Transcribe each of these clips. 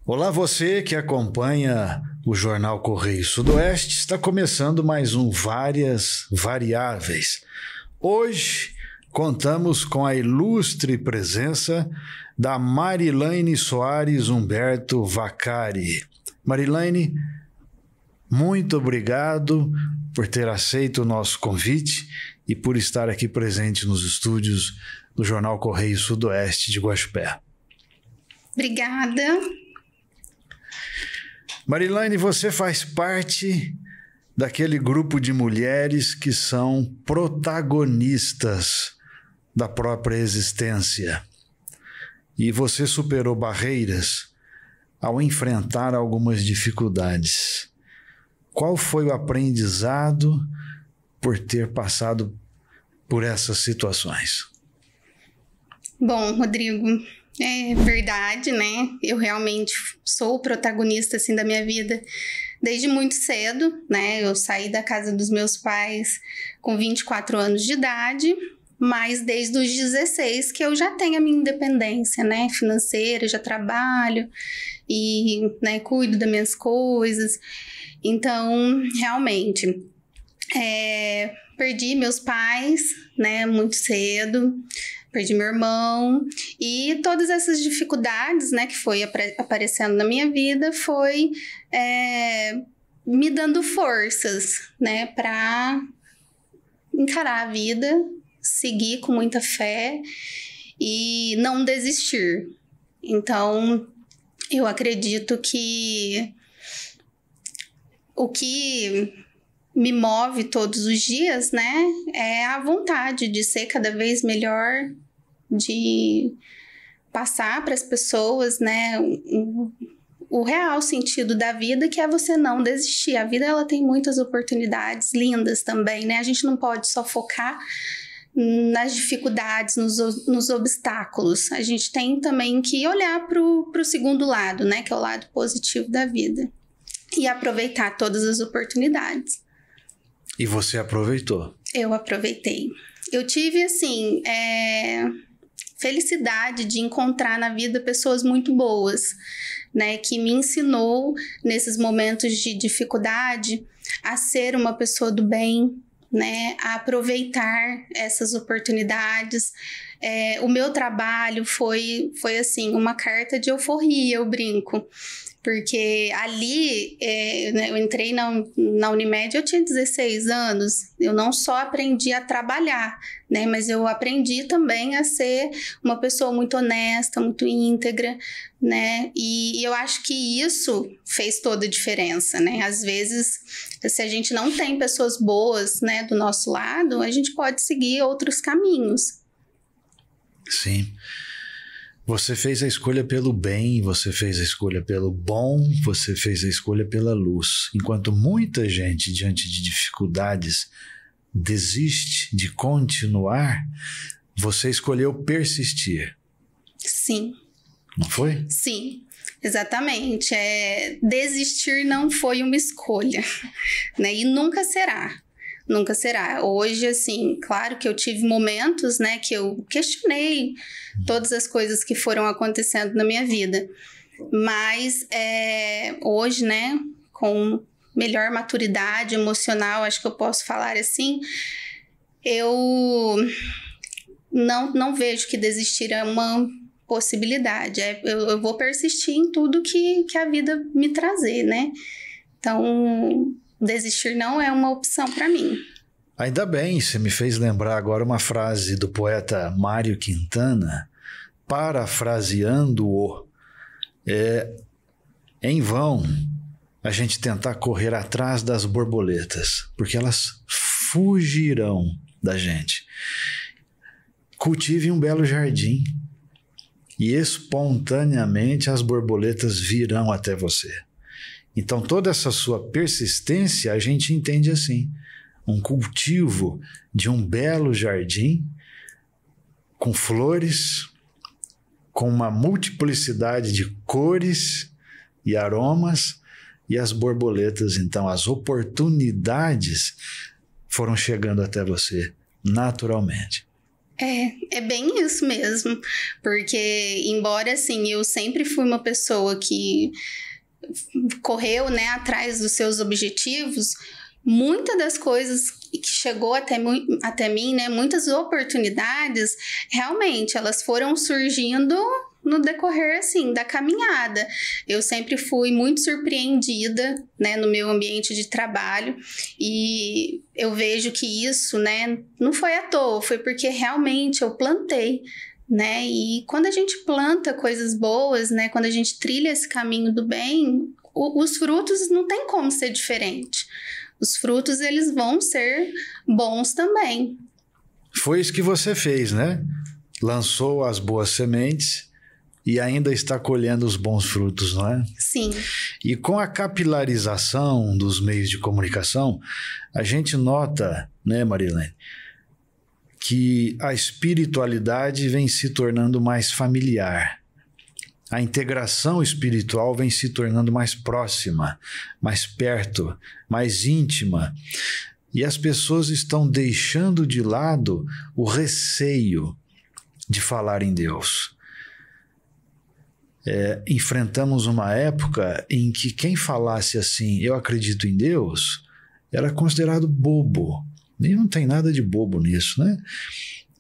Olá, você que acompanha o Jornal Correio Sudoeste. Está começando mais um Várias Variáveis. Hoje contamos com a ilustre presença da Marilaine Soares Humberto Vaccari. Marilaine, muito obrigado por ter aceito o nosso convite e por estar aqui presente nos estúdios do Jornal Correio Sudoeste de Guaxupé. Obrigada. Marilaine, você faz parte daquele grupo de mulheres que são protagonistas da própria existência. E você superou barreiras ao enfrentar algumas dificuldades. Qual foi o aprendizado por ter passado por essas situações? Bom, Rodrigo, é verdade, né? Eu realmente sou o protagonista, assim, da minha vida desde muito cedo, né? Eu saí da casa dos meus pais com 24 anos de idade, mas desde os 16 que eu já tenho a minha independência, né? Financeira, já trabalho e, né, cuido das minhas coisas. Então, realmente, perdi meus pais, né, muito cedo. Perdi meu irmão e todas essas dificuldades, né, que foi aparecendo na minha vida foi me dando forças, né, para encarar a vida, seguir com muita fé e não desistir. Então, eu acredito que o que me move todos os dias, né, é a vontade de ser cada vez melhor, de passar para as pessoas, né, o real sentido da vida, que é você não desistir. A vida, ela tem muitas oportunidades lindas também, né? A gente não pode só focar nas dificuldades, nos obstáculos. A gente tem também que olhar para o segundo lado, né, que é o lado positivo da vida, e aproveitar todas as oportunidades. E você aproveitou? Eu aproveitei. Eu tive, assim, felicidade de encontrar na vida pessoas muito boas, né? Que me ensinou, nesses momentos de dificuldade, a ser uma pessoa do bem, né? A aproveitar essas oportunidades. O meu trabalho foi assim, uma carta de euforia, eu brinco. Porque ali, né, eu entrei na Unimed, eu tinha 16 anos, eu não só aprendi a trabalhar, né, mas eu aprendi também a ser uma pessoa muito honesta, muito íntegra, né, e eu acho que isso fez toda a diferença, né. Às vezes, se a gente não tem pessoas boas, né, do nosso lado, a gente pode seguir outros caminhos. Sim. Você fez a escolha pelo bem, você fez a escolha pelo bom, você fez a escolha pela luz. Enquanto muita gente, diante de dificuldades, desiste de continuar, você escolheu persistir. Sim. Não foi? Sim, exatamente. Desistir não foi uma escolha, né? E nunca será. Nunca será. Hoje, assim, claro que eu tive momentos, né, que eu questionei todas as coisas que foram acontecendo na minha vida. Mas hoje, né, com melhor maturidade emocional, acho que eu posso falar assim, eu não vejo que desistir é uma possibilidade. Eu vou persistir em tudo que a vida me trazer, né? Então, desistir não é uma opção para mim. Ainda bem, você me fez lembrar agora uma frase do poeta Mário Quintana, parafraseando-o. Em vão a gente tentar correr atrás das borboletas, porque elas fugirão da gente. Cultive um belo jardim e espontaneamente as borboletas virão até você. Então, toda essa sua persistência a gente entende assim: um cultivo de um belo jardim com flores, com uma multiplicidade de cores e aromas, e as borboletas, então, as oportunidades foram chegando até você naturalmente. É bem isso mesmo, porque embora assim eu sempre fui uma pessoa que correu, né, atrás dos seus objetivos, muitas das coisas que chegou até mim, né, muitas oportunidades, realmente elas foram surgindo no decorrer, assim, da caminhada. Eu sempre fui muito surpreendida, né, no meu ambiente de trabalho, e eu vejo que isso, né, não foi à toa, foi porque realmente eu plantei, né, e quando a gente planta coisas boas, né, quando a gente trilha esse caminho do bem, os frutos não tem como ser diferente. Os frutos, eles vão ser bons também. Foi isso que você fez, né? Lançou as boas sementes e ainda está colhendo os bons frutos, não é? Sim. E com a capilarização dos meios de comunicação, a gente nota, né, Marilene, que a espiritualidade vem se tornando mais familiar. A integração espiritual vem se tornando mais próxima, mais perto, mais íntima. E as pessoas estão deixando de lado o receio de falar em Deus. Enfrentamos uma época em que quem falasse assim, eu acredito em Deus, era considerado bobo. E não tem nada de bobo nisso, né?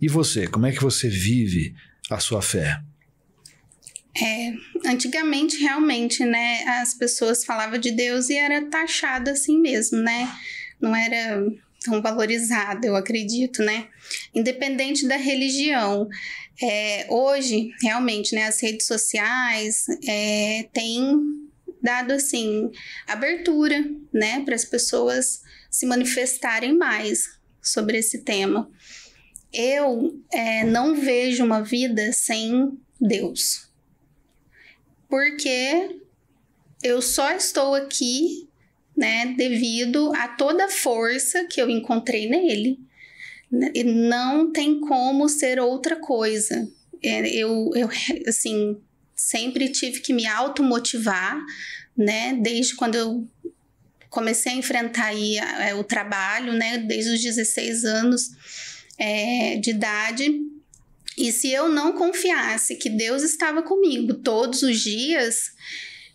E você, como é que você vive a sua fé? Antigamente, realmente, né, as pessoas falavam de Deus e era taxado assim mesmo, né? Não era tão valorizado, eu acredito, né? Independente da religião. Hoje, realmente, né, as redes sociais têm dado, assim, abertura, né, para as pessoas se manifestarem mais sobre esse tema. Eu não vejo uma vida sem Deus. Porque eu só estou aqui, né, devido a toda a força que eu encontrei nele. E não tem como ser outra coisa. Eu assim, sempre tive que me automotivar, né, desde quando eu comecei a enfrentar aí, o trabalho, né, desde os 16 anos de idade. E se eu não confiasse que Deus estava comigo todos os dias,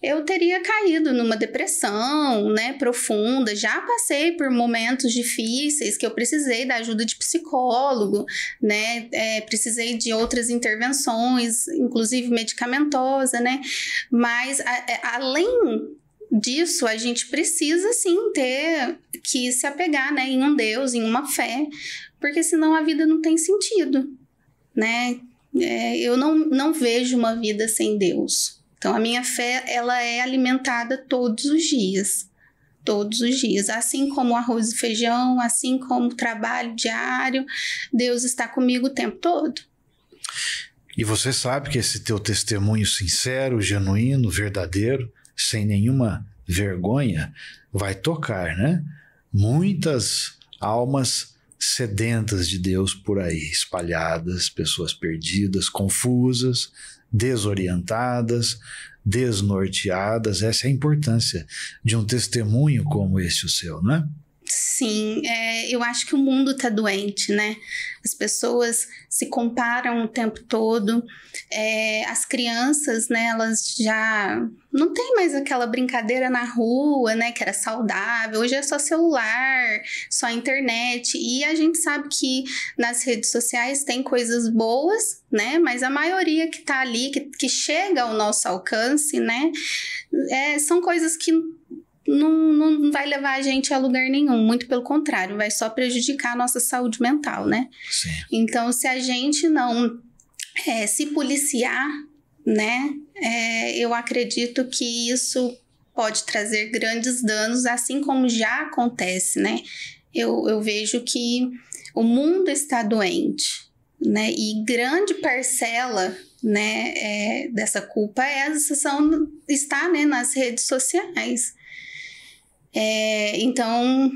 eu teria caído numa depressão, né, profunda. Já passei por momentos difíceis que eu precisei da ajuda de psicólogo, né, precisei de outras intervenções, inclusive medicamentosa, né, mas além disso, a gente precisa sim ter que se apegar, né, em um Deus, em uma fé, porque senão a vida não tem sentido, né? Eu não vejo uma vida sem Deus. Então, a minha fé, ela é alimentada todos os dias. Todos os dias. Assim como o arroz e feijão, assim como o trabalho diário, Deus está comigo o tempo todo. E você sabe que esse teu testemunho sincero, genuíno, verdadeiro, sem nenhuma vergonha, vai tocar, né? Muitas almas sedentas de Deus por aí, espalhadas, pessoas perdidas, confusas, desorientadas, desnorteadas. Essa é a importância de um testemunho como esse o seu, né? Sim, eu acho que o mundo tá doente, né? As pessoas se comparam o tempo todo. As crianças, né, elas já não tem mais aquela brincadeira na rua, né, que era saudável. Hoje é só celular, só internet. E a gente sabe que nas redes sociais tem coisas boas, né? Mas a maioria que tá ali, que chega ao nosso alcance, né, são coisas que não vai levar a gente a lugar nenhum, muito pelo contrário, vai só prejudicar a nossa saúde mental, né? Sim. Então, se a gente não se policiar, né, eu acredito que isso pode trazer grandes danos, assim como já acontece, né? Eu vejo que o mundo está doente, né? E grande parcela, né, dessa culpa está, né, nas redes sociais. Então,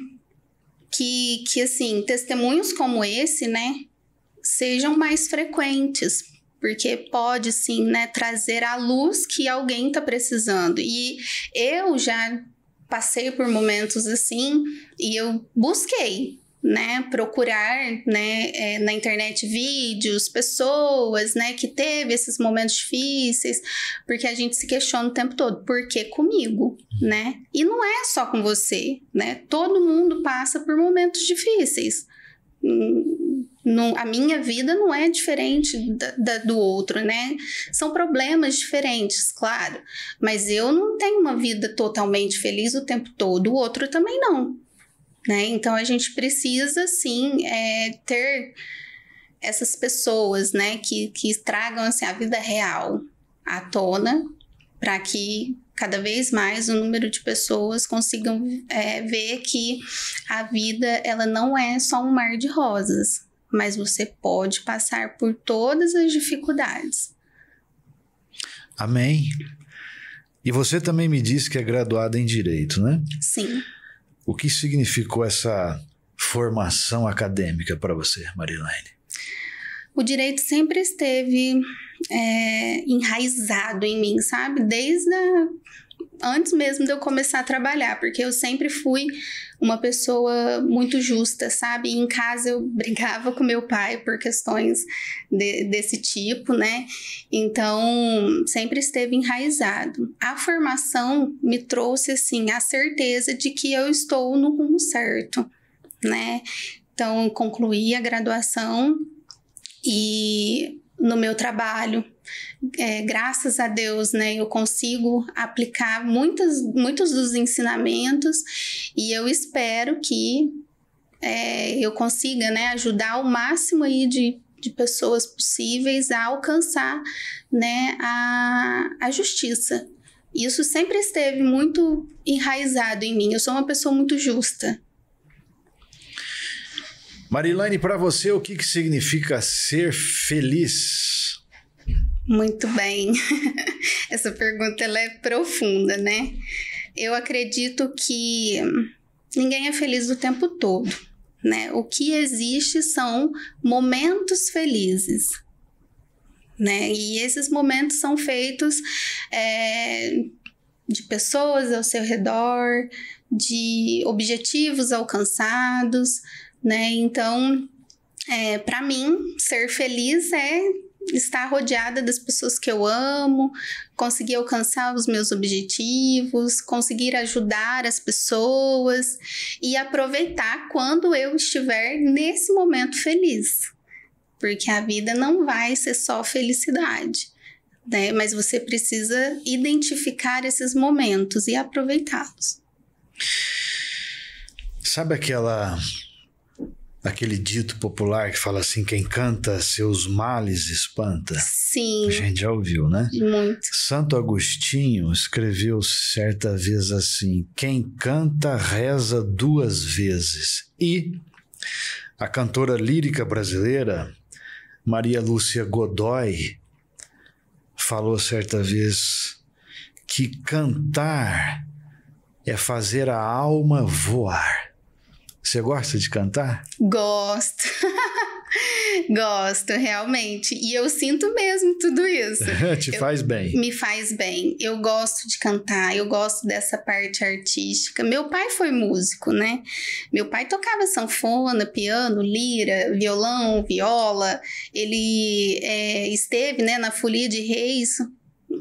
que assim, testemunhos como esse, né, sejam mais frequentes, porque pode, sim, né, trazer à luz que alguém está precisando. E eu já passei por momentos assim, e eu busquei, né, procurar, né, na internet vídeos, pessoas, né, que teve esses momentos difíceis, porque a gente se questiona o tempo todo, por que comigo, né? E não é só com você, né? Todo mundo passa por momentos difíceis. A minha vida não é diferente do outro, né? São problemas diferentes, claro, mas eu não tenho uma vida totalmente feliz o tempo todo, o outro também não, né? Então a gente precisa sim ter essas pessoas, né, que tragam assim, a vida real à tona, para que cada vez mais o número de pessoas consigam ver que a vida ela não é só um mar de rosas, mas você pode passar por todas as dificuldades. Amém. E você também me disse que é graduada em Direito, né? Sim. O que significou essa formação acadêmica para você, Marilane? O direito sempre esteve enraizado em mim, sabe? Antes mesmo de eu começar a trabalhar, porque eu sempre fui uma pessoa muito justa, sabe? E em casa eu brigava com meu pai por questões desse tipo, né? Então, sempre esteve enraizado. A formação me trouxe, assim, a certeza de que eu estou no rumo certo, né? Então, eu concluí a graduação e no meu trabalho, graças a Deus, né, eu consigo aplicar muitos dos ensinamentos e eu espero que eu consiga, né, ajudar o máximo aí de pessoas possíveis a alcançar, né, a justiça. Isso sempre esteve muito enraizado em mim. Eu sou uma pessoa muito justa. Marilane, para você, o que significa ser feliz? Muito bem. Essa pergunta ela é profunda, né? Eu acredito que ninguém é feliz o tempo todo, né? O que existe são momentos felizes, né? E esses momentos são feitos de pessoas ao seu redor, de objetivos alcançados, né? Então, para mim, ser feliz é estar rodeada das pessoas que eu amo, conseguir alcançar os meus objetivos, conseguir ajudar as pessoas e aproveitar quando eu estiver nesse momento feliz. Porque a vida não vai ser só felicidade, né? Mas você precisa identificar esses momentos e aproveitá-los. Sabe aquele dito popular que fala assim, quem canta seus males espanta? Sim. A gente já ouviu, né? Muito. Santo Agostinho escreveu certa vez assim, quem canta reza 2 vezes. E a cantora lírica brasileira, Maria Lúcia Godoy, falou certa vez que cantar é fazer a alma voar. Você gosta de cantar? Gosto. Gosto, realmente. E eu sinto mesmo tudo isso. Faz bem. Me faz bem. Eu gosto de cantar, eu gosto dessa parte artística. Meu pai foi músico, né? Meu pai tocava sanfona, piano, lira, violão, viola. Ele esteve, né, na Folia de Reis.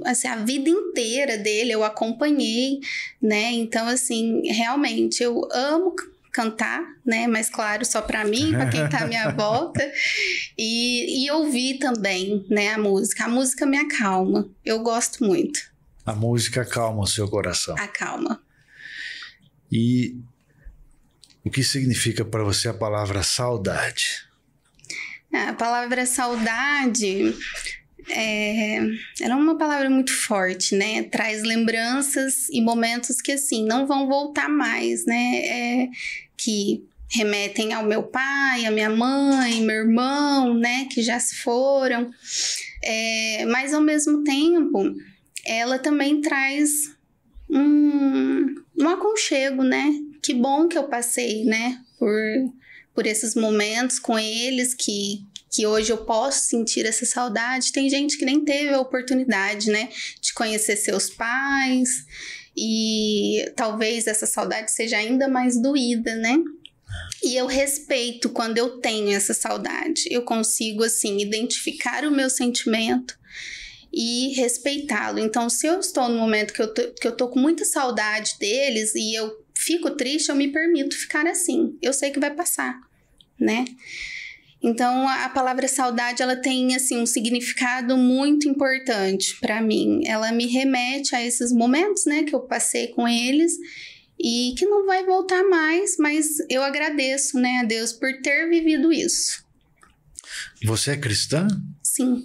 Assim, a vida inteira dele eu acompanhei, né? Então, assim, realmente eu amo cantar, né? Mas claro, só para mim, para quem tá à minha volta. E ouvir também, né, a música. A música me acalma. Eu gosto muito. A música acalma o seu coração. Acalma. E o que significa para você a palavra saudade? A palavra saudade ela é uma palavra muito forte, né? Traz lembranças e momentos que, assim, não vão voltar mais, né? Que remetem ao meu pai, à minha mãe, meu irmão, né? Que já se foram. Mas, ao mesmo tempo, ela também traz um aconchego, né? Que bom que eu passei, né? Por esses momentos com eles que hoje eu posso sentir essa saudade. Tem gente que nem teve a oportunidade, né, de conhecer seus pais e talvez essa saudade seja ainda mais doída, né? E eu respeito quando eu tenho essa saudade. Eu consigo, assim, identificar o meu sentimento e respeitá-lo. Então, se eu estou no momento que eu tô com muita saudade deles e eu fico triste, eu me permito ficar assim. Eu sei que vai passar, né? Então, a palavra saudade, ela tem, assim, um significado muito importante para mim. Ela me remete a esses momentos, né, que eu passei com eles e que não vai voltar mais, mas eu agradeço, né, a Deus por ter vivido isso. Você é cristã? Sim.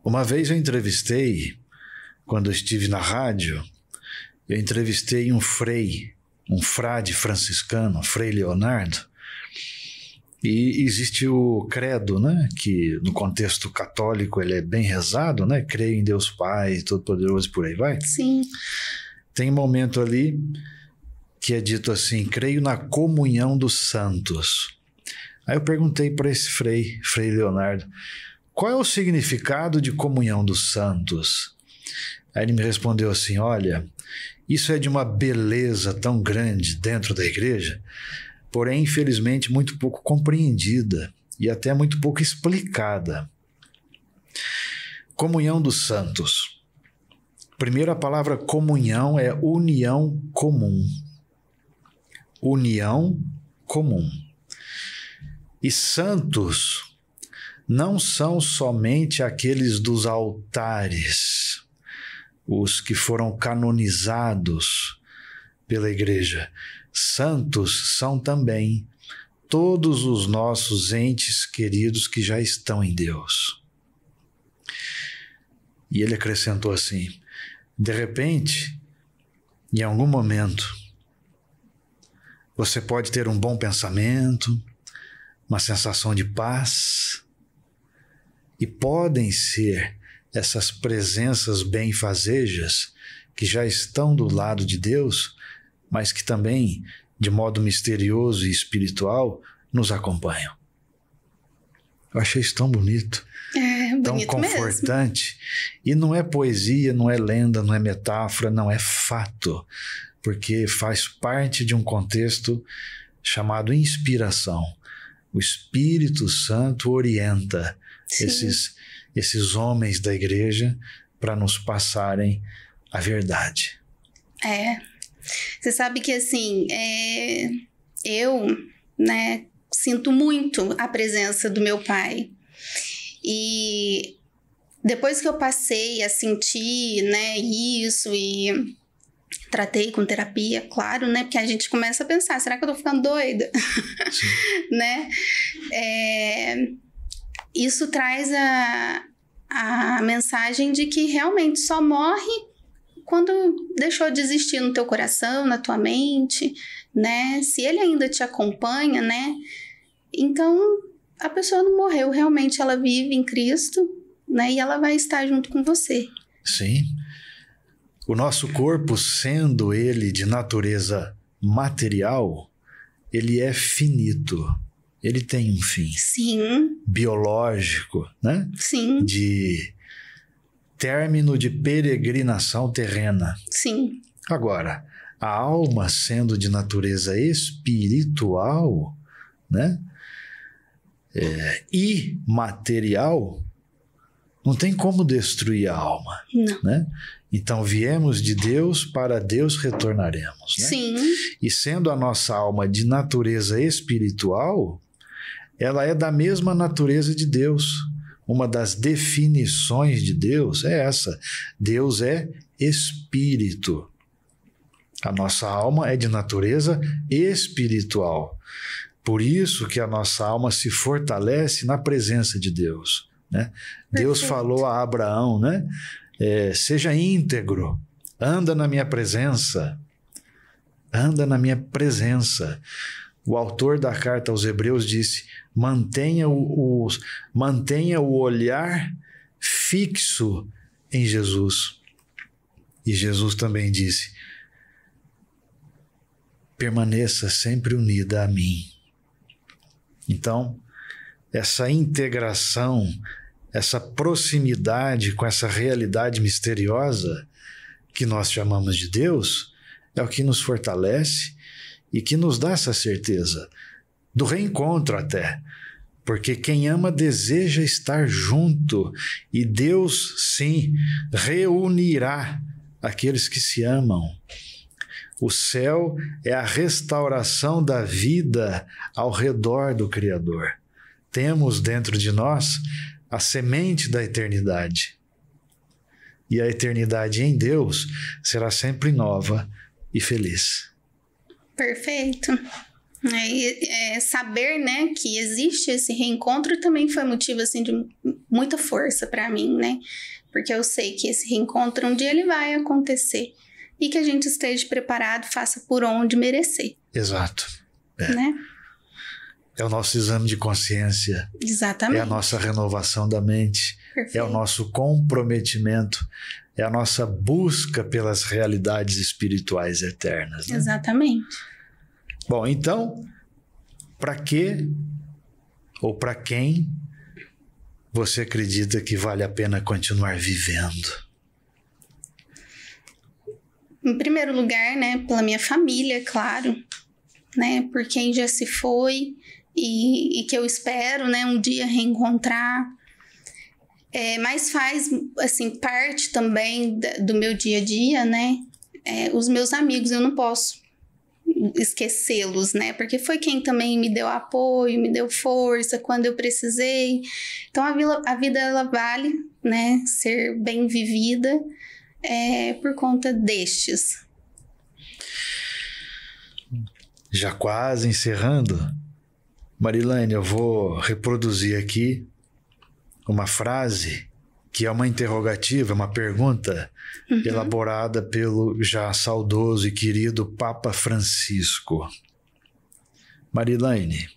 Uma vez eu entrevistei, quando eu estive na rádio, eu entrevistei um frade franciscano, Frei Leonardo. E existe o credo, né, que no contexto católico ele é bem rezado, né, creio em Deus Pai, Todo-Poderoso e por aí vai. Sim. Tem um momento ali que é dito assim, creio na comunhão dos santos. Aí eu perguntei para esse Frei Leonardo, qual é o significado de comunhão dos santos? Aí ele me respondeu assim, olha, isso é de uma beleza tão grande dentro da igreja, porém, infelizmente, muito pouco compreendida e até muito pouco explicada. Comunhão dos santos. Primeiro, a palavra comunhão é união comum. União comum. E santos não são somente aqueles dos altares, os que foram canonizados pela igreja. Santos são também todos os nossos entes queridos que já estão em Deus. E ele acrescentou assim, de repente, em algum momento, você pode ter um bom pensamento, uma sensação de paz, e podem ser essas presenças benfazejas que já estão do lado de Deus, mas que também, de modo misterioso e espiritual, nos acompanham. Eu achei isso tão bonito, tão confortante. Mesmo. E não é poesia, não é lenda, não é metáfora, não é fato, porque faz parte de um contexto chamado inspiração. O Espírito Santo orienta esses homens da igreja para nos passarem a verdade. Você sabe que, assim, eu, né, sinto muito a presença do meu pai. E depois que eu passei a sentir, né, isso e tratei com terapia, claro, né, porque a gente começa a pensar, será que eu tô ficando doida? Né? Isso traz a mensagem de que realmente só morre quando deixou de existir no teu coração, na tua mente, né? Se ele ainda te acompanha, né? Então, a pessoa não morreu, realmente ela vive em Cristo, né? E ela vai estar junto com você. Sim. O nosso corpo, sendo ele de natureza material, ele é finito. Ele tem um fim. Sim. Biológico, né? Sim. De término de peregrinação terrena. Sim. Agora, a alma sendo de natureza espiritual, né? Imaterial, não tem como destruir a alma. Não. Né? Então, viemos de Deus, para Deus retornaremos. Né? Sim. E sendo a nossa alma de natureza espiritual, ela é da mesma natureza de Deus. Uma das definições de Deus é essa. Deus é espírito. A nossa alma é de natureza espiritual. Por isso que a nossa alma se fortalece na presença de Deus. Né? Deus falou a Abraão, né? Seja íntegro, anda na minha presença. Anda na minha presença. O autor da carta aos Hebreus disse, mantenha o olhar fixo em Jesus. E Jesus também disse, permaneça sempre unida a mim. Então, essa integração, essa proximidade com essa realidade misteriosa que nós chamamos de Deus, é o que nos fortalece e que nos dá essa certeza do reencontro até. Porque quem ama deseja estar junto, e Deus, sim, reunirá aqueles que se amam. O céu é a restauração da vida ao redor do Criador. Temos dentro de nós a semente da eternidade. E a eternidade em Deus será sempre nova e feliz. Perfeito. Saber, né, que existe esse reencontro também foi motivo assim, de muita força para mim, né? Porque eu sei que esse reencontro um dia ele vai acontecer e que a gente esteja preparado, faça por onde merecer. Exato. Né? É o nosso exame de consciência. Exatamente. É a nossa renovação da mente. Perfeito. É o nosso comprometimento. É a nossa busca pelas realidades espirituais eternas. Né? Exatamente. Bom, então, para que ou para quem você acredita que vale a pena continuar vivendo? Em primeiro lugar, né, pela minha família, claro, né, por quem já se foi e que eu espero, né, um dia reencontrar. Mas faz, assim, parte também do meu dia a dia, né, os meus amigos, eu não posso esquecê-los, né? Porque foi quem também me deu apoio, me deu força quando eu precisei. Então a vida ela vale, né? Ser bem vivida por conta destes. Já quase encerrando, Marilane, eu vou reproduzir aqui uma frase que é uma interrogativa, uma pergunta elaborada pelo já saudoso e querido Papa Francisco. Marilane,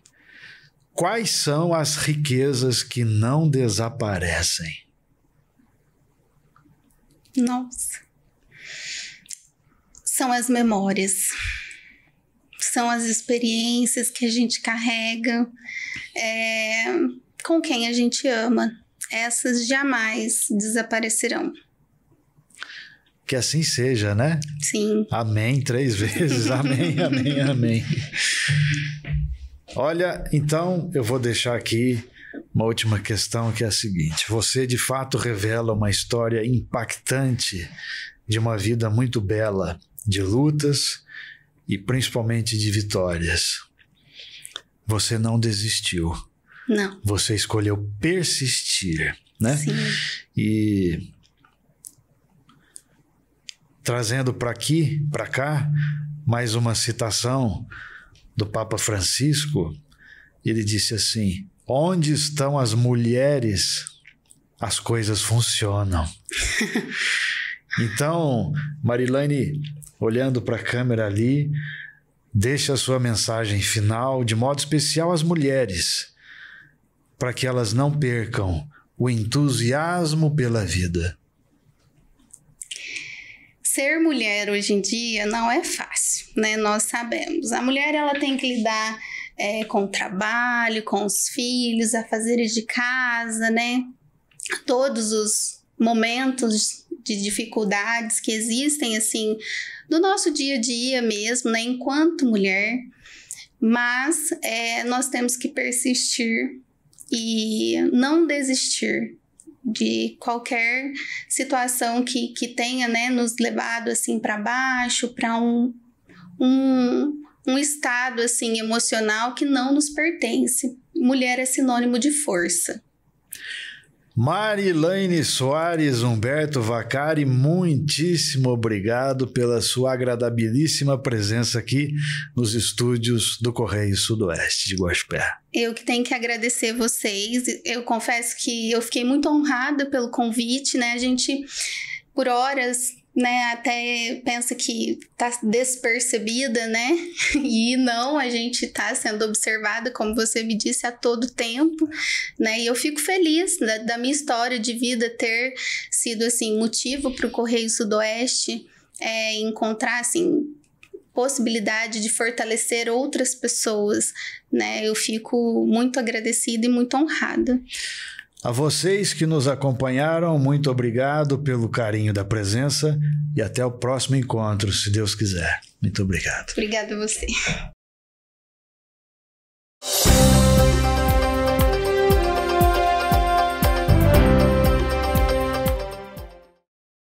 quais são as riquezas que não desaparecem? Nossa. São as memórias. São as experiências que a gente carrega com quem a gente ama. Essas jamais desaparecerão. Que assim seja, né? Sim. Amém 3 vezes. Amém, amém, amém. Olha, então eu vou deixar aqui uma última questão que é a seguinte. Você de fato revela uma história impactante de uma vida muito bela, de lutas e principalmente de vitórias. Você não desistiu. Não. Você escolheu persistir, né? Sim. E trazendo para cá, mais uma citação do Papa Francisco, ele disse assim: onde estão as mulheres, as coisas funcionam. Então, Marilane, olhando para a câmera ali, deixa a sua mensagem final, de modo especial às mulheres, para que elas não percam o entusiasmo pela vida. Ser mulher hoje em dia não é fácil, né? Nós sabemos. A mulher ela tem que lidar com o trabalho, com os filhos, afazeres de casa, né? Todos os momentos de dificuldades que existem, assim, do nosso dia a dia mesmo, né? Enquanto mulher. Mas nós temos que persistir e não desistir de qualquer situação que tenha, né, nos levado assim para baixo, para um estado assim emocional que não nos pertence. Mulher é sinônimo de força. Marilane Soares Humberto Vaccari, muitíssimo obrigado pela sua agradabilíssima presença aqui nos estúdios do Correio Sudoeste de Guaxupé. Eu que tenho que agradecer vocês. Eu confesso que eu fiquei muito honrada pelo convite, né? A gente, por horas, né, até pensa que tá despercebida, né? E não, a gente tá sendo observada, como você me disse, a todo tempo, né? E eu fico feliz da minha história de vida ter sido, assim, motivo para o Correio Sudoeste encontrar, assim, possibilidade de fortalecer outras pessoas, né? Eu fico muito agradecida e muito honrada. A vocês que nos acompanharam, muito obrigado pelo carinho da presença e até o próximo encontro, se Deus quiser. Muito obrigado. Obrigada a você.